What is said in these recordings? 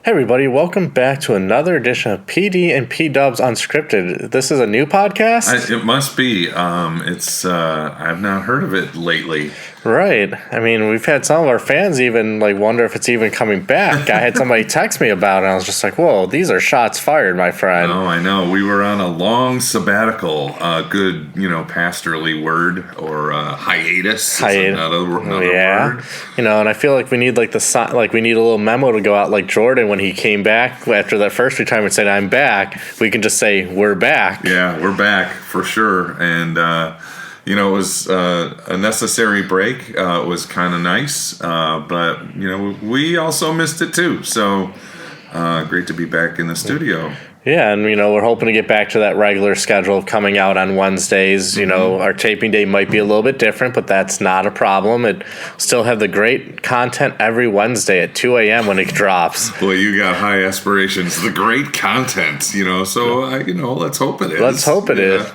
Hey everybody, welcome back to another edition of PD and P Dubs Unscripted. This is a new podcast? It must be. I've not heard of it lately. Right. I mean, we've had some of our fans even wonder if it's even coming back. I had somebody text me about it, and I was just like, whoa, these are shots fired, my friend. Oh, I know. We were on a long sabbatical. Good, pastorally word, or hiatus. Another word. And I feel like we need we need a little memo to go out like Jordan when he came back after that first retirement, said, I'm back. We can just say, we're back. Yeah, we're back for sure. And, it was a necessary break. It was kind of nice. But, we also missed it too. So great to be back in the studio. Yeah, and, we're hoping to get back to that regular schedule of coming out on Wednesdays. Mm-hmm. Our taping day might be a little bit different, but that's not a problem. It still have the great content every Wednesday at 2 a.m. when it drops. Well, you got high aspirations. The great content, so, let's hope it is. Let's hope it is.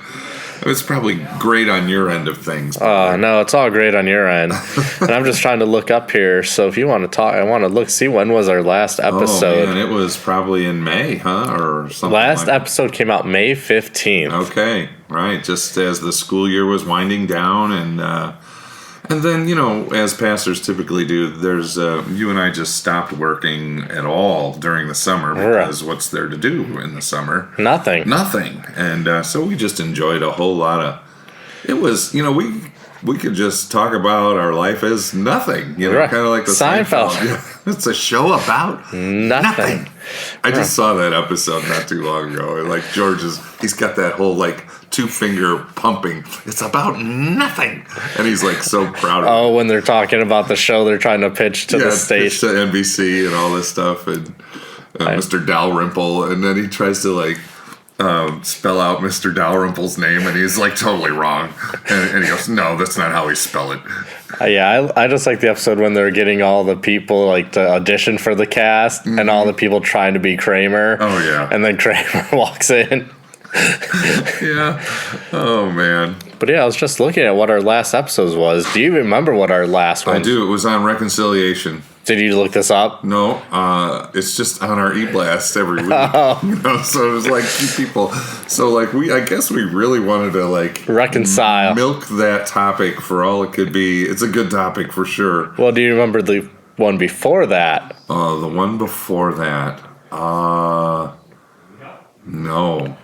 It's probably great on your end of things. No, it's all great on your end. And I'm just trying to look up here. So if you want to talk, I want to see when was our last episode. Oh, man, it was probably in May, or something. Last episode came out May 15th. Okay, right. Just as the school year was winding down, and then, as pastors typically do, there's you and I just stopped working at all during the summer because what's there to do in the summer? Nothing. And so we just enjoyed a whole lot of. It was, we could just talk about our life as nothing, kind of like the Seinfeld. It's a show about nothing. I just saw that episode not too long ago. And George he's got that whole two-finger pumping. It's about nothing. And he's so proud of it. Oh, when they're talking about the show they're trying to pitch to the station. To NBC and all this stuff. And Mr. Dalrymple. And then he tries to spell out Mr. Dalrymple's name, and he's totally wrong. And he goes, no, that's not how we spell it. I just like the episode when they're getting all the people to audition for the cast, and all the people trying to be Kramer. Oh, yeah. And then Kramer walks in. Yeah. Oh, man. But I was just looking at what our last episode was. Do you remember what our last one was? I do. It was on reconciliation. Did you look this up? No, it's just on our e-blast every week. So it was two people. So I guess we really wanted to reconcile, milk that topic for all it could be. It's a good topic for sure. Well, do you remember the one before that? The one before that. No.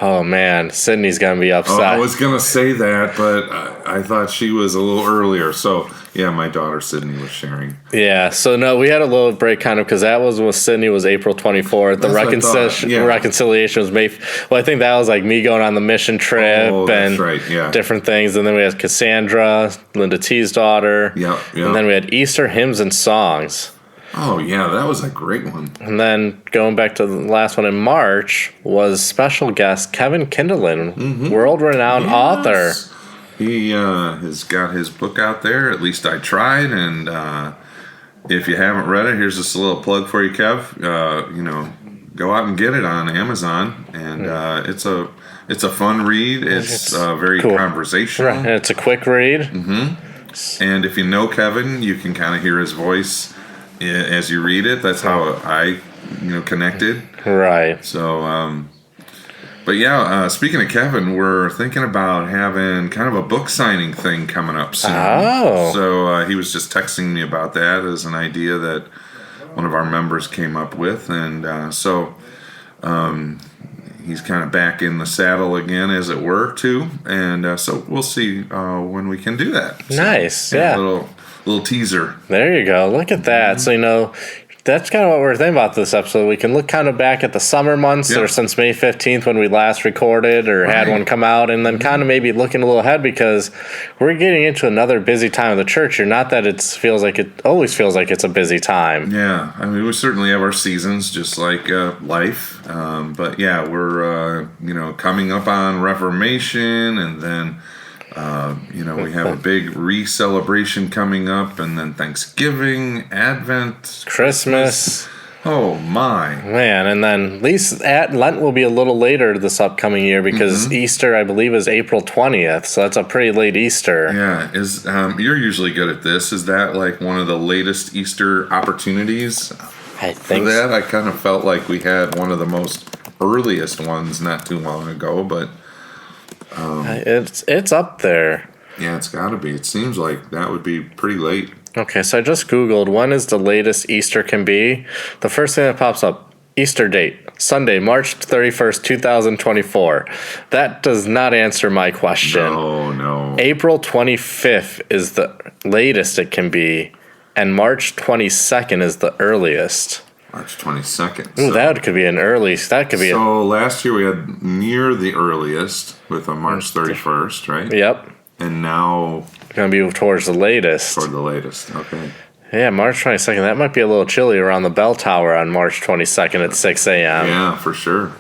Oh, man. Sydney's going to be upset. I was going to say that, but I thought she was a little earlier. So, yeah, my daughter Sydney was sharing. Yeah. So, no, we had a little break kind of because that was when Sydney was April 24th. The reconciliation was May. Well, I think that was me going on the mission trip and different things. And then we had Cassandra, Linda T's daughter. Yeah. And then we had Easter hymns and songs. Oh, yeah, that was a great one. And then going back to the last one in March was special guest Kevin Kindlin, world-renowned author. He has got his book out there. At least I tried. And if you haven't read it, here's just a little plug for you, Kev. Go out and get it on Amazon. And it's a fun read. It's very cool. Conversational. Right. And it's a quick read. Mm-hmm. And if you know Kevin, you can kind of hear his voice as you read it. That's how I connected. Right. So, but yeah, speaking of Kevin, we're thinking about having kind of a book signing thing coming up soon. Oh. So he was just texting me about that as an idea that one of our members came up with. And so he's kind of back in the saddle again, as it were, too. And so we'll see when we can do that. So, nice. Yeah. Little teaser. There you go. Look at that. Mm-hmm. So, that's kind of what we're thinking about this episode. We can look kind of back at the summer months or since May 15th when we last recorded or had one come out, and then kind of maybe looking a little ahead because we're getting into another busy time of the church here. Not that it always feels like it's a busy time. Yeah. I mean, we certainly have our seasons just like life. But yeah, we're, coming up on Reformation, and then we have a big re-celebration coming up, and then Thanksgiving, Advent, Christmas. Oh, my. Man, and then at least Lent will be a little later this upcoming year because Easter, I believe, is April 20th, so that's a pretty late Easter. Yeah. You're usually good at this. Is that one of the latest Easter opportunities? I think for that. I kind of felt like we had one of the most earliest ones not too long ago, but it's up there. yeah, it's got to be. It seems like that would be pretty late. Okay, so I just Googled when is the latest Easter can be. The first thing that pops up, Easter date, Sunday, March 31st, 2024. That does not answer my question. No. April 25th is the latest it can be, and March 22nd is the earliest. March 22nd. Ooh, that could be an early. That could be. So last year we had near the earliest with a March 31st, right? Yep. And now Going to be towards the latest. toward the latest. Okay. Yeah, March 22nd. That might be a little chilly around the bell tower on March 22nd at 6 a.m. Yeah, for sure.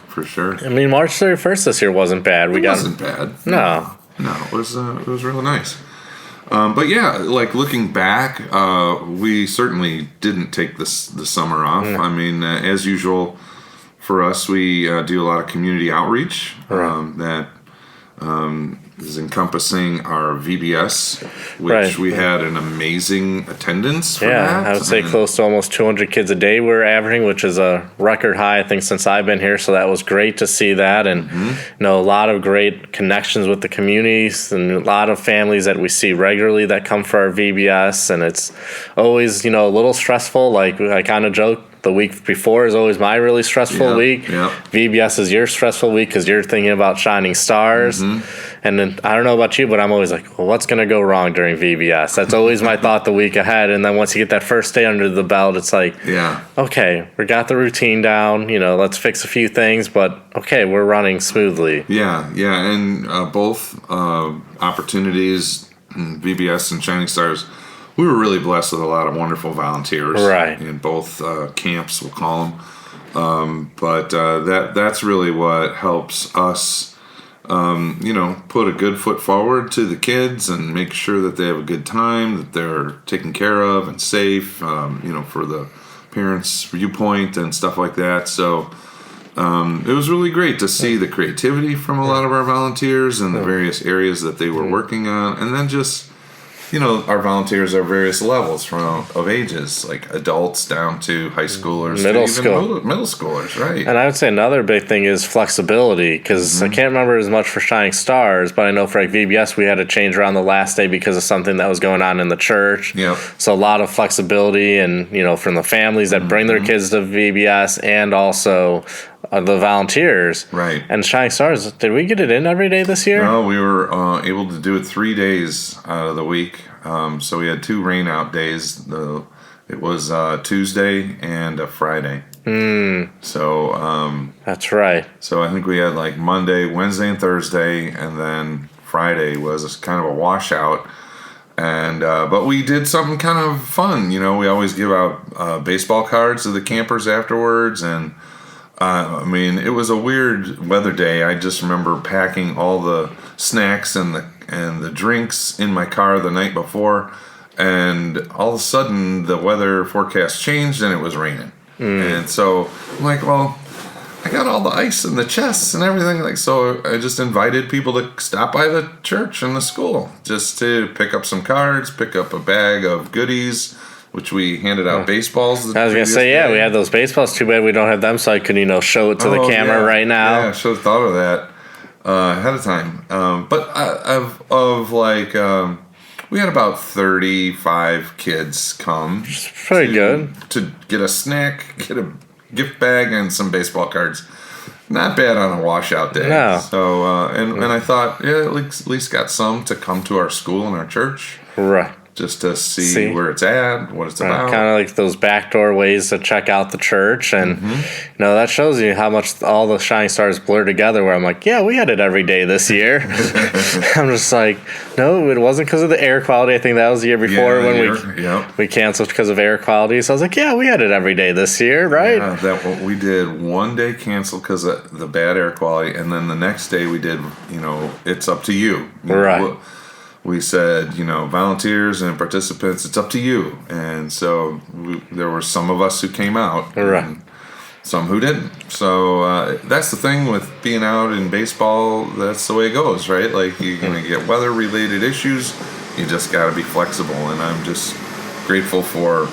I mean, March 31st this year wasn't bad. It wasn't bad. No, it was really nice. But yeah, like looking back, we certainly didn't take the summer off. No. I mean, as usual, for us, we do a lot of community outreach that is encompassing our VBS, which we had an amazing attendance for that. I would say close to almost 200 kids a day we're averaging, which is a record high, I think, since I've been here. So that was great to see that. And, a lot of great connections with the communities and a lot of families that we see regularly that come for our VBS. And it's always, a little stressful. Like I kind of joke, the week before is always my really stressful week. Yep. VBS is your stressful week because you're thinking about shining stars. And then I don't know about you, but I'm always like, well, what's going to go wrong during VBS? That's always my thought the week ahead. And then once you get that first day under the belt, it's like, okay, we got the routine down. Let's fix a few things, but okay, we're running smoothly. Yeah. And both opportunities, VBS and Shining Stars, we were really blessed with a lot of wonderful volunteers. Right. In both camps, we'll call them. But that's really what helps us, put a good foot forward to the kids and make sure that they have a good time, that they're taken care of and safe, for the parents' viewpoint and stuff like that. So it was really great to see the creativity from a lot of our volunteers and the various areas that they were working on. And then just, our volunteers are various levels of ages, like adults down to high schoolers, middle schoolers, right? And I would say another big thing is flexibility, because I can't remember as much for Shining Stars, but I know for like VBS we had to change around the last day because of something that was going on in the church. Yep. So a lot of flexibility, and from the families that bring their kids to VBS, and also the volunteers. Right. And Shining Stars, did we get it in every day this year? No, we were able to do it 3 days out of the week. So we had 2 rain out days. It was Tuesday and a Friday. So that's right. So I think we had like Monday, Wednesday, and Thursday, and then Friday was kind of a washout. And but we did something kind of fun. We always give out baseball cards to the campers afterwards, and it was a weird weather day. I just remember packing all the snacks and the drinks in my car the night before, and all of a sudden the weather forecast changed and it was raining. And so I'm like, well, I got all the ice in the chests and everything. So I just invited people to stop by the church and the school just to pick up some cards, pick up a bag of goodies, which we handed out baseballs. I was going to say, we had those baseballs. Too bad we don't have them, so I could, show it to the camera right now. Yeah, I should have thought of that ahead of time. We had about 35 kids come. Pretty good. To get a snack, get a gift bag, and some baseball cards. Not bad on a washout day. No. So, and I thought, at least got some to come to our school and our church. Right. Just to see where it's at, what it's about. Kind of like those backdoor ways to check out the church. And, that shows you how much all the Shining Stars blur together, where I'm like, yeah, we had it every day this year. I'm just like, no, it wasn't because of the air quality. I think that was the year before we canceled because of air quality. So I was like, yeah, we had it every day this year, right? Yeah, we did one day cancel because of the bad air quality. And then the next day we did, it's up to you. Right. We said, volunteers and participants, it's up to you. And so there were some of us who came out, and some who didn't. So that's the thing with being out in baseball. That's the way it goes, right? Like, you're going to get weather-related issues. You just got to be flexible. And I'm just grateful for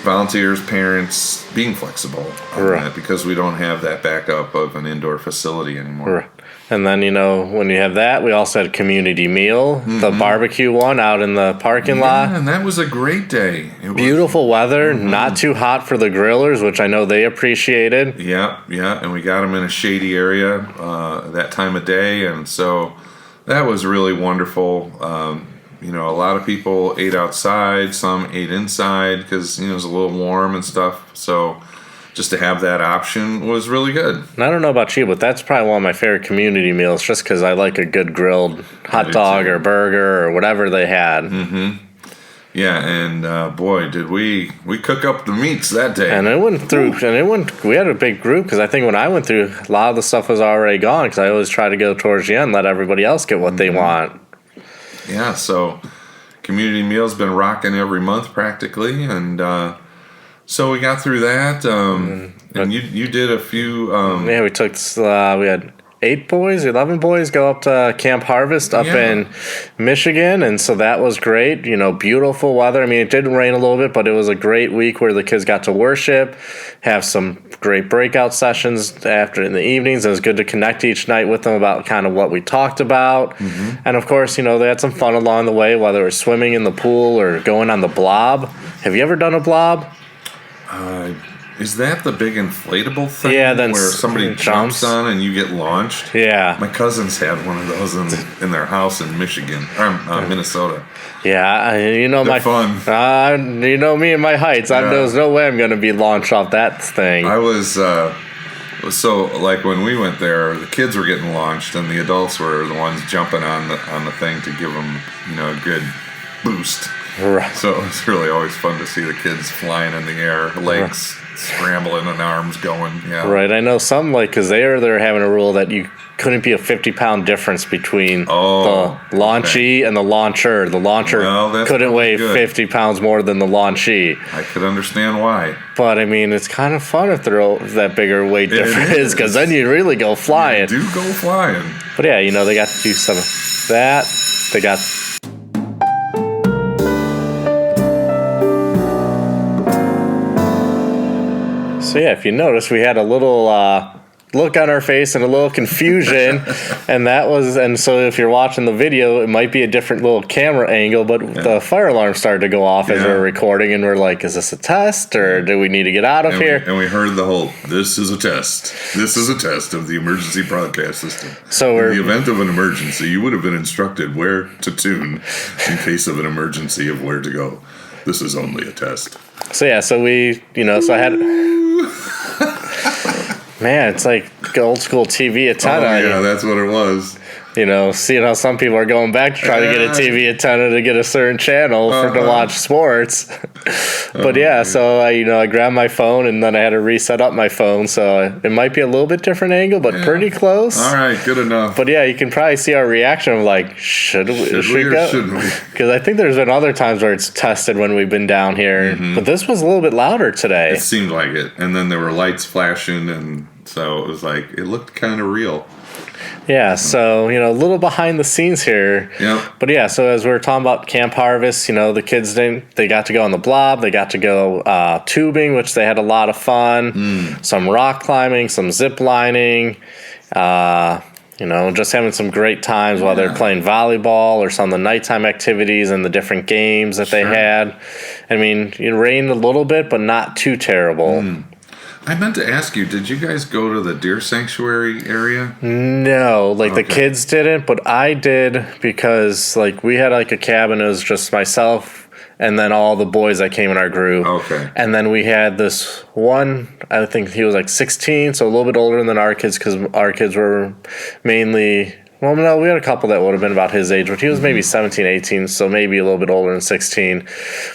volunteers, parents, being flexible on that because we don't have that backup of an indoor facility anymore. Right. And then, when you have that, we also had community meal, the barbecue one out in the parking lot. And that was a great day. Beautiful weather, not too hot for the grillers, which I know they appreciated. Yeah, and we got them in a shady area that time of day, and so that was really wonderful. A lot of people ate outside, some ate inside because, it was a little warm and stuff, so just to have that option was really good. And I don't know about you, but that's probably one of my favorite community meals just because I like a good grilled hot dog or burger or whatever they had. Mm-hmm. Yeah, and boy, did we cook up the meats that day. And it went through, we had a big group because I think when I went through, a lot of the stuff was already gone because I always try to go towards the end, let everybody else get what they want. Yeah, so community meal's been rocking every month practically, and so we got through that, and you did a few. Yeah, we took. We had 11 boys go up to Camp Harvest up in Michigan, and so that was great. Beautiful weather. I mean, it did rain a little bit, but it was a great week where the kids got to worship, have some great breakout sessions after in the evenings. It was good to connect each night with them about kind of what we talked about, and of course, they had some fun along the way, whether it was swimming in the pool or going on the blob. Have you ever done a blob? Is that the big inflatable thing? Yeah, then where somebody jumps on and you get launched? Yeah. My cousins had one of those in their house in Michigan, or Minnesota. Yeah, They're fun. Me and my heights. There's no way I'm going to be launched off that thing. I was so like when we went there, the kids were getting launched, and the adults were the ones jumping on the thing to give them a good boost. Right. So it was really always fun to see the kids flying in the air, legs scrambling and arms going. Yeah. Right. I know some because they're having a rule that you couldn't be a 50-pound difference between the launchee and the launcher. The launcher couldn't weigh 50 pounds more than the launchee. I could understand why. But I mean, it's kind of fun if there's that bigger weight difference because then you really go flying. You do go flying. But yeah, they got to do some of that. They got. So yeah, if you notice, we had a little look on our face and a little confusion, and so if you're watching the video, it might be a different little camera angle, but the fire alarm started to go off as we're recording, and we're like, is this a test, or do we need to get out of here? And we heard the whole, this is a test. This is a test of the emergency broadcast system. So in the event of an emergency, you would have been instructed where to tune in case of an emergency of where to go. This is only a test. So yeah, so we, so I had... Man, it's like old school TV antenna. Oh, yeah, that's what it was. Seeing how some people are going back to try to get a TV antenna to get a certain channel to watch sports. But so I grabbed my phone and then I had to reset up my phone, so it might be a little bit different angle, but pretty close. All right, good enough. But yeah, you can probably see our reaction of like, should we go? Shouldn't we? Because I think there's been other times where it's tested when we've been down here, but this was a little bit louder today. It seemed like it, and then there were lights flashing, and so it was like it looked kind of real. Yeah, so, a little behind the scenes here. Yep. But yeah, so as we were talking about Camp Harvest, the kids, they got to go on the blob. They got to go tubing, which they had a lot of fun. Some rock climbing, some zip lining, just having some great times while they're playing volleyball or some of the nighttime activities and the different games that they had. I mean, it rained a little bit, but not too terrible. I meant to ask you, did you guys go to the deer sanctuary area? No, the kids didn't, but I did because we had a cabin. It was just myself and then all the boys that came in our group. Okay. And then we had this one, I think he was 16, so a little bit older than our kids because our kids were mainly... Well, no, we had a couple that would have been about his age, but he was maybe 17, 18, so maybe a little bit older than 16.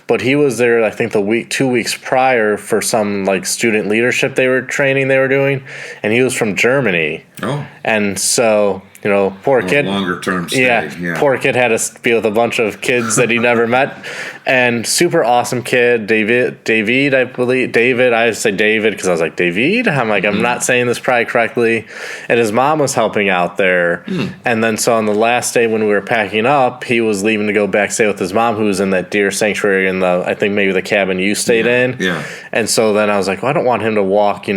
But he was there, I think, 2 weeks prior for some, student leadership they were doing, and he was from Germany. Oh. And so poor kid. Longer term stay. Yeah, poor kid had to be with a bunch of kids that he never met, and super awesome kid, David, I believe, David. I say David because I was like David. I'm like I'm not saying this probably correctly, and his mom was helping out there, and then so on the last day when we were packing up, he was leaving to go back stay with his mom, who was in that deer sanctuary in I think maybe the cabin you stayed in. Yeah, and so then I was like, well, I don't want him to walk,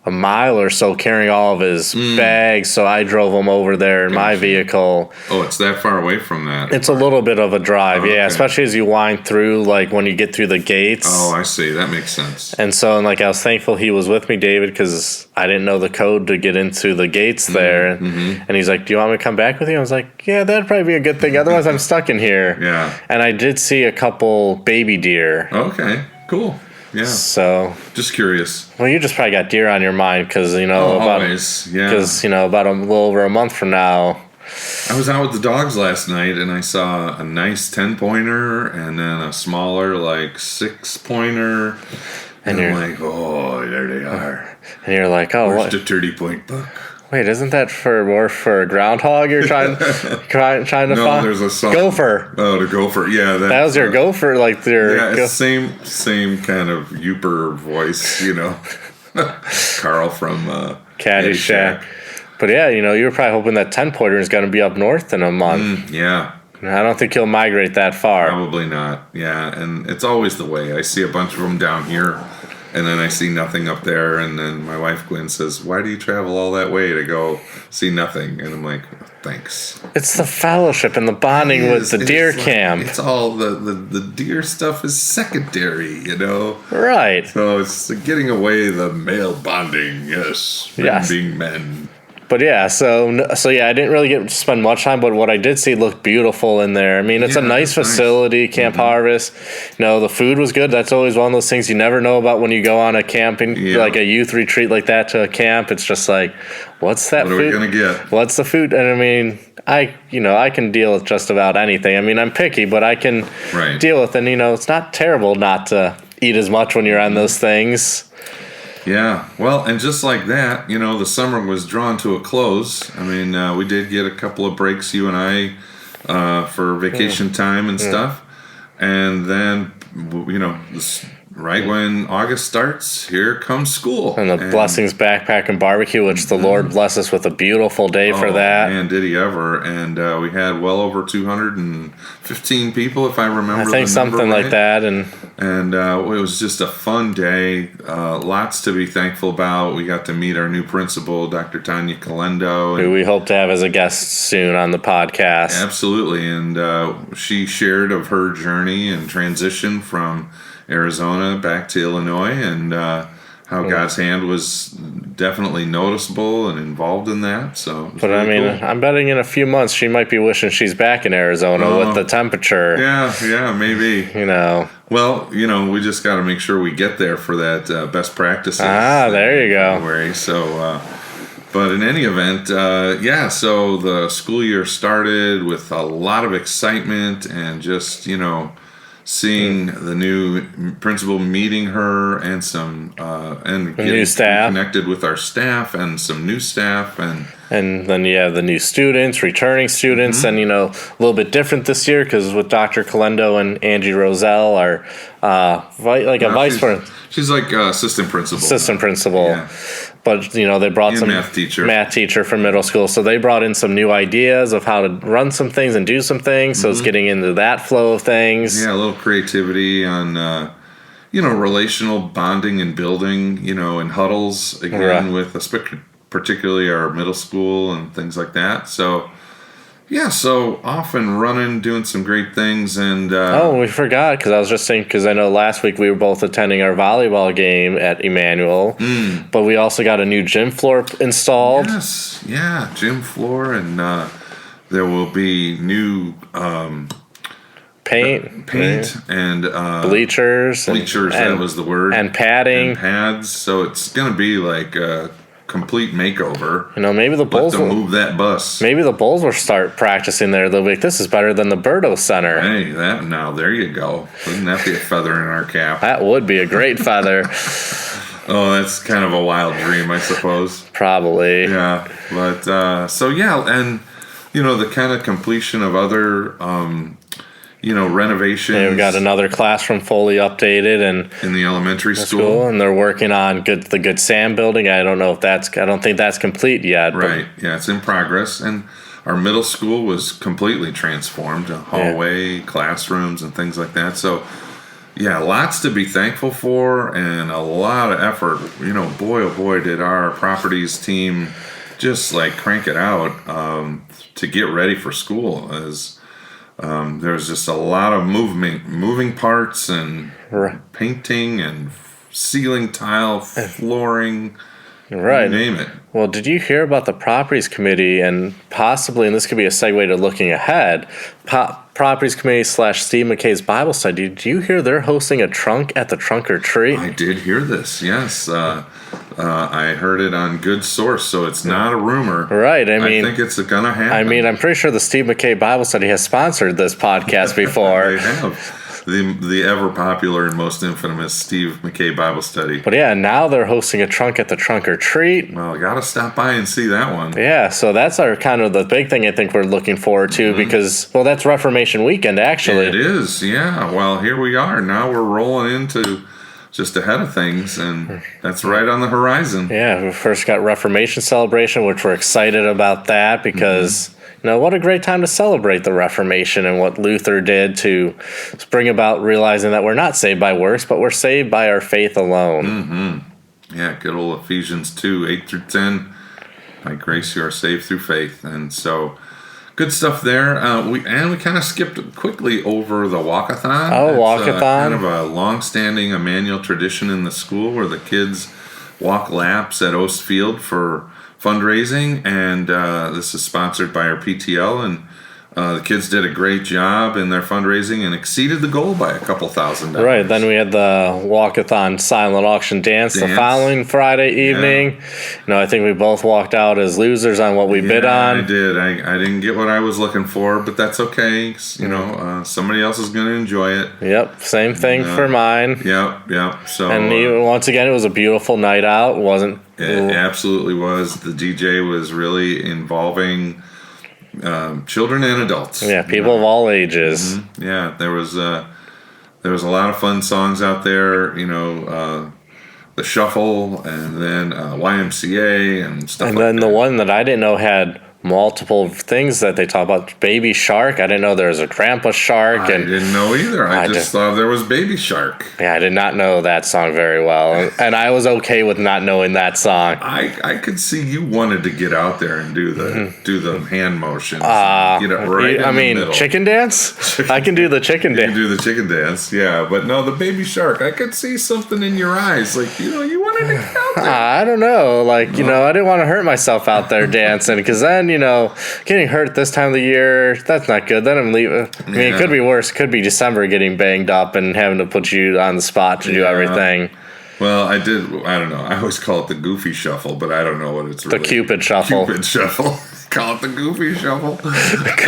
a mile or so carrying all of his bags, so I drove him over there in my vehicle. Oh, it's that far away from that? It's a little bit of a drive, especially as you wind through, like when you get through the gates. Oh, I see. That makes sense. And so, I was thankful he was with me, David, because I didn't know the code to get into the gates there. And he's like, do you want me to come back with you? I was like, yeah, that'd probably be a good thing. Otherwise, I'm stuck in here. Yeah. And I did see a couple baby deer. Okay, cool. Yeah. So just curious. Well, you just probably got deer on your mind because about a little over a month from now. I was out with the dogs last night and I saw a nice 10-pointer and then a smaller 6-pointer. And I'm like, oh, there they are. And you're like, oh, where's the 30-point buck? Wait, isn't that more for a groundhog you're trying to find? No, there's a song. Gopher. Oh, the gopher. Yeah, that was your gopher, same kind of Youper voice, Carl from Caddyshack. But yeah, you were probably hoping that 10-pointer is going to be up north in a month. Yeah. I don't think he'll migrate that far. Probably not. Yeah, and it's always the way. I see a bunch of them down here. And then I see nothing up there, and then my wife Gwen says, "Why do you travel all that way to go see nothing?" And I'm like, "Thanks." It's the fellowship and the bonding with the deer camp. It's all the deer stuff is secondary, Right. So it's getting away the male bonding, yes. Being men. But yeah, so I didn't really get to spend much time, but what I did see looked beautiful in there. I mean, it's a nice facility, Camp Harvest. The food was good. That's always one of those things you never know about when you go on a camping, like a youth retreat like that to a camp. It's just like, what's that food? What are we going to get? What's the food? And I mean, I can deal with just about anything. I mean, I'm picky, but I can deal with it. And, it's not terrible not to eat as much when you're on those things. Yeah, well, and just like that, the summer was drawn to a close. I mean, we did get a couple of breaks, you and I, for vacation time and stuff. And then, right when August starts, here comes school. And the Blessings Backpack and Barbecue, which the Lord bless us with a beautiful day for that. Man, did he ever. And we had well over 215 people, if I remember. I think something like that. And it was just a fun day. Lots to be thankful about. We got to meet our new principal, Dr. Tanya Calendo. Who we hope to have as a guest soon on the podcast. Absolutely. And she shared of her journey and transition from Arizona back to Illinois, and how God's hand was definitely noticeable and involved in that. So, but really cool. I'm betting in a few months she might be wishing she's back in Arizona with the temperature. Yeah, maybe. Well, we just got to make sure we get there for that best practices. There you go. January. So, but in any event, so the school year started with a lot of excitement and just, seeing the new principal, meeting her, and some and getting new staff, connected with our staff and some new staff, and then you have the new students, returning students, and a little bit different this year because with Dr. Calendo and Angie Roselle are vice president. She's like assistant principal. Yeah. But they brought some math teacher from middle school, so they brought in some new ideas of how to run some things and do some things. So it's getting into that flow of things. Yeah, a little creativity on relational bonding and building. In huddles again with particularly our middle school and things like that. So. Yeah, so off and running, doing some great things, and we forgot because I was just saying because I know last week we were both attending our volleyball game at Immanuel, but we also got a new gym floor installed. Yes, yeah, gym floor, and there will be new paint and bleachers. That was the word, and padding, and pads. So it's gonna be like a complete makeover. Maybe the Bulls will move that bus. Maybe the Bulls will start practicing there. They'll be like, this is better than the Berto Center. Hey, there you go. Wouldn't that be a feather in our cap? That would be a great feather. Oh, that's kind of a wild dream, I suppose. Probably. Yeah, but and the kind of completion of other renovations. Yeah, we got another classroom fully updated and in the elementary school, and they're working on the Good Sam building. I don't think that's complete yet. Right. Yeah, it's in progress. And our middle school was completely transformed, a hallway, classrooms, and things like that. So, yeah, lots to be thankful for and a lot of effort. Boy, oh boy, did our properties team just like crank it out to get ready for school. As there's just a lot of moving parts and painting and ceiling tile, flooring. Right. You name it. Well, did you hear about the Properties Committee and possibly, and this could be a segue to looking ahead, Properties Committee / Steve McKay's Bible study? Did you hear they're hosting a trunk at the Trunk or Treat? I did hear this, yes. I heard it on good source, so it's not a rumor. Right. I think it's going to happen. I mean, I'm pretty sure the Steve McKay Bible study has sponsored this podcast before. They have. The ever popular and most infamous Steve McKay Bible study. But yeah, now they're hosting a trunk at the Trunk or Treat. Well, I got to stop by and see that one. Yeah, so that's our kind of the big thing I think we're looking forward to because, well, that's Reformation weekend, actually. It is, yeah. Well, here we are. Now we're rolling into just ahead of things, and that's right on the horizon. Yeah, we first got Reformation celebration, which we're excited about that because... what a great time to celebrate the Reformation and what Luther did to bring about realizing that we're not saved by works, but we're saved by our faith alone. Mm-hmm. Yeah, good old Ephesians 2, 8 through 10. By grace you are saved through faith. And so, good stuff there. We kind of skipped quickly over the walkathon. Oh, it's walkathon. Kind of a long-standing Immanuel tradition in the school where the kids walk laps at Oast Field for fundraising, and this is sponsored by our PTL, and the kids did a great job in their fundraising and exceeded the goal by a couple $1,000. Right, then we had the walkathon silent auction dance the following Friday evening. I think we both walked out as losers on what we bid on. I did. I didn't get what I was looking for, but that's okay. Somebody else is going to enjoy it. Yep, same thing for mine. Yep. So, and once again, it was a beautiful night out. It absolutely was. The DJ was really involving children and adults. Yeah, people of all ages. Mm-hmm. Yeah, there was a lot of fun songs out there. The Shuffle, and then YMCA and stuff. And then the one that I didn't know had multiple things that they talk about. Baby Shark. I didn't know there was a Grandpa Shark. I didn't know either. I just thought there was Baby Shark. Yeah, I did not know that song very well. And I was okay with not knowing that song. I could see you wanted to get out there and do the hand motions. Get it right in the middle. Chicken dance? I can do the chicken dance. You can do the chicken dance, yeah. But no, the Baby Shark, I could see something in your eyes. Like, you wanted to get out there. I don't know. Like, I didn't want to hurt myself out there dancing because then, getting hurt this time of the year, that's not good. Then I'm leaving. I mean, it could be worse. It could be December getting banged up and having to put you on the spot to do everything. Well, I don't know. I always call it the Goofy Shuffle, but I don't know what it's really. The Cupid Shuffle. Cupid Shuffle. Call it the Goofy Shuffle.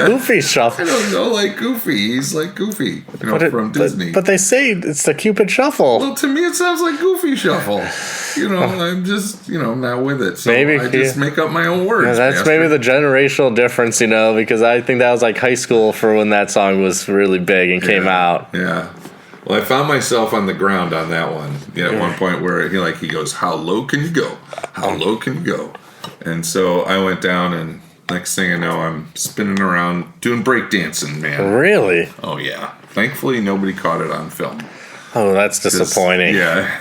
Goofy Shuffle. I don't know, like Goofy. He's like Goofy, from Disney. But they say it's the Cupid Shuffle. Well, to me, it sounds like Goofy Shuffle. I'm just, not with it. So maybe I just make up my own words. Yeah, that's maybe the generational difference, because I think that was like high school for when that song was really big and came out. Yeah. Well, I found myself on the ground on that one. At one point where he goes, "How low can you go? How low can you go?" And so I went down, and next thing I know, I'm spinning around doing breakdancing, man. Really? Oh yeah. Thankfully, nobody caught it on film. Oh, that's disappointing. Yeah.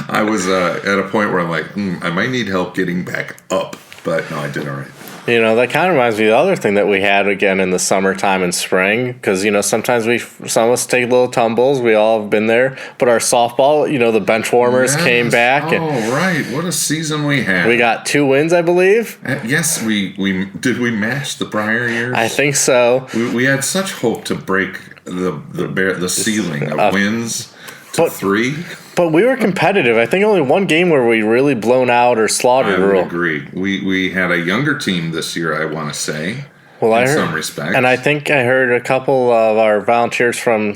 I was at a point where I'm like, I might need help getting back up, but no, I did all right. That kind of reminds me of the other thing that we had again in the summertime and spring, because, sometimes some of us take little tumbles. We all have been there. But our softball, the bench warmers came back. Oh, right. What a season we had. We got 2 wins, I believe. Yes, we match the prior years? I think so. We had such hope to break the ceiling of wins to 3. But we were competitive. I think only one game where we really blown out or slaughtered. I would agree. We had a younger team this year, I want to say. Well, in some respects. And I think I heard a couple of our volunteers from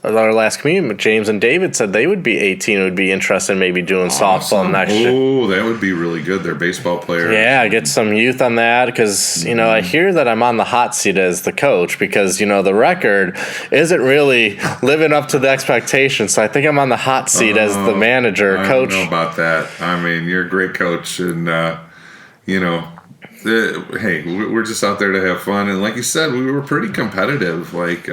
our last community, James and David said they would be 18 and would be interested in maybe doing softball next year. Oh, that would be really good. They're baseball players. Yeah, get some youth on that because, I hear that I'm on the hot seat as the coach because, the record isn't really living up to the expectations. So I think I'm on the hot seat as the manager, coach. I don't know about that. I mean, you're a great coach and, hey, we're just out there to have fun. And like you said, we were pretty competitive. Like,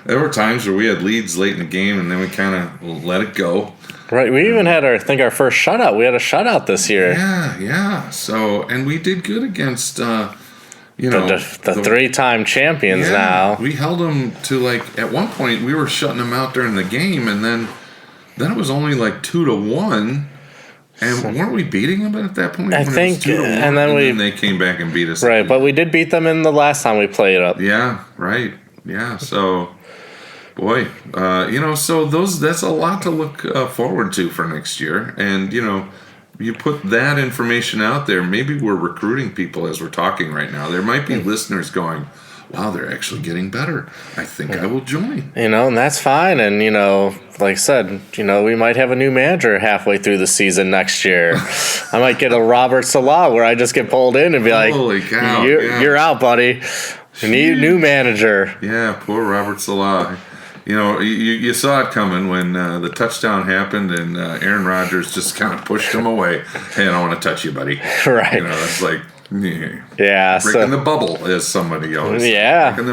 there were times where we had leads late in the game and then we kind of let it go. Right. We even had our first shutout. We had a shutout this year. Yeah. So, and we did good against, the 3-time champions now. We held them to at one point we were shutting them out during the game and then it was only 2-1. And weren't we beating them at that point? I think, and then they came back and beat us. Right, but we did beat them in the last time we played up. Yeah, right. Yeah, so, boy, so that's a lot to look forward to for next year. And, you put that information out there. Maybe we're recruiting people as we're talking right now. There might be listeners going, wow, they're actually getting better. I think I will join. And that's fine. And, like I said, we might have a new manager halfway through the season next year. I might get a Robert Salah where I just get pulled in and be like, holy cow, you're out, buddy. You need a new manager. Yeah, poor Robert Salah. You saw it coming when the touchdown happened and Aaron Rodgers just kind of pushed him away. Hey, I don't want to touch you, buddy. Right. It's like, breaking the bubble, as somebody always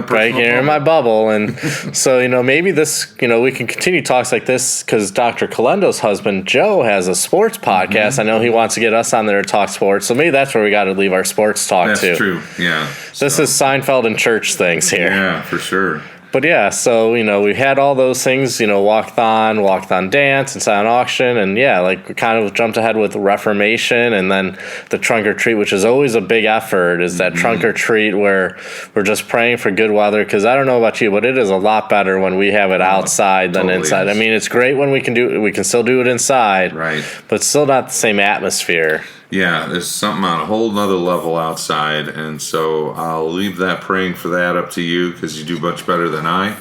breaking in my bubble. And so, maybe this, we can continue talks like this because Dr. Calendo's husband, Joe, has a sports podcast. Mm-hmm. I know he wants to get us on there to talk sports. So maybe that's where we got to leave our sports talk to. That's true, yeah. This is Seinfeld and church things here. Yeah, for sure. But yeah, so, we had all those things, walk-on dance, and silent auction, and we kind of jumped ahead with Reformation, and then the trunk or treat, which is always a big effort, is that trunk or treat where we're just praying for good weather, because I don't know about you, but it is a lot better when we have it outside than inside. Is. I mean, it's great when we can still do it inside, right? But it's still not the same atmosphere. Yeah, there's something on a whole nother level outside, and so I'll leave that praying for that up to you because you do much better than I.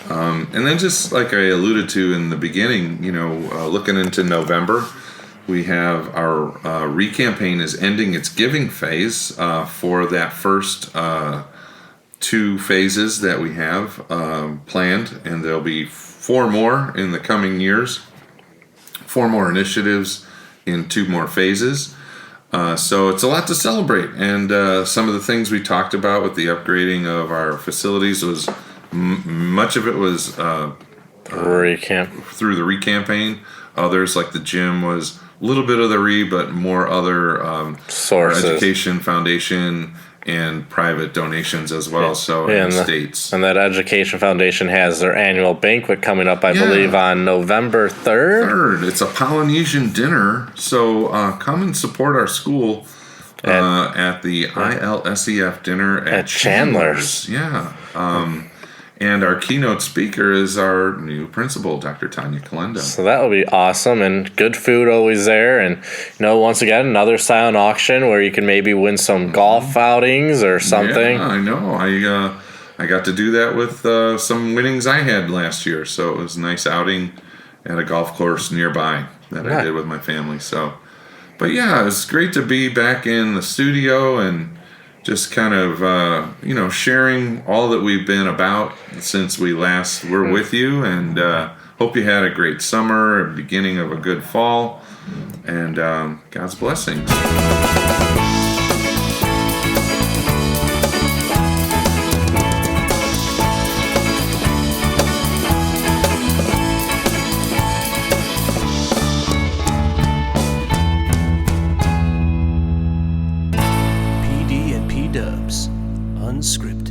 And then just like I alluded to in the beginning, looking into November, we have our re-campaign is ending its giving phase for that first 2 phases that we have planned, and there'll be 4 more in the coming years, 4 more initiatives in 2 more phases. So it's a lot to celebrate, and some of the things we talked about with the upgrading of our facilities was much of it was through the re-campaign. Others, like the gym, was a little bit of the but more other sources, education foundation and private donations as well. So in the states. And that Education Foundation has their annual banquet coming up, I believe, on November 3rd. It's a Polynesian dinner. So come and support our school at the ILSEF dinner at Chandler's. Yeah. And our keynote speaker is our new principal, Dr. Tanya Calendo. So that will be awesome, and good food always there. And, once again, another silent auction where you can maybe win some golf outings or something. Yeah, I know. I got to do that with some winnings I had last year. So it was a nice outing at a golf course nearby that I did with my family. So, but yeah, it's great to be back in the studio and just kind of, sharing all that we've been about since we last were with you. And hope you had a great summer, beginning of a good fall, and God's blessings. PD and P-Dubs, unscripted.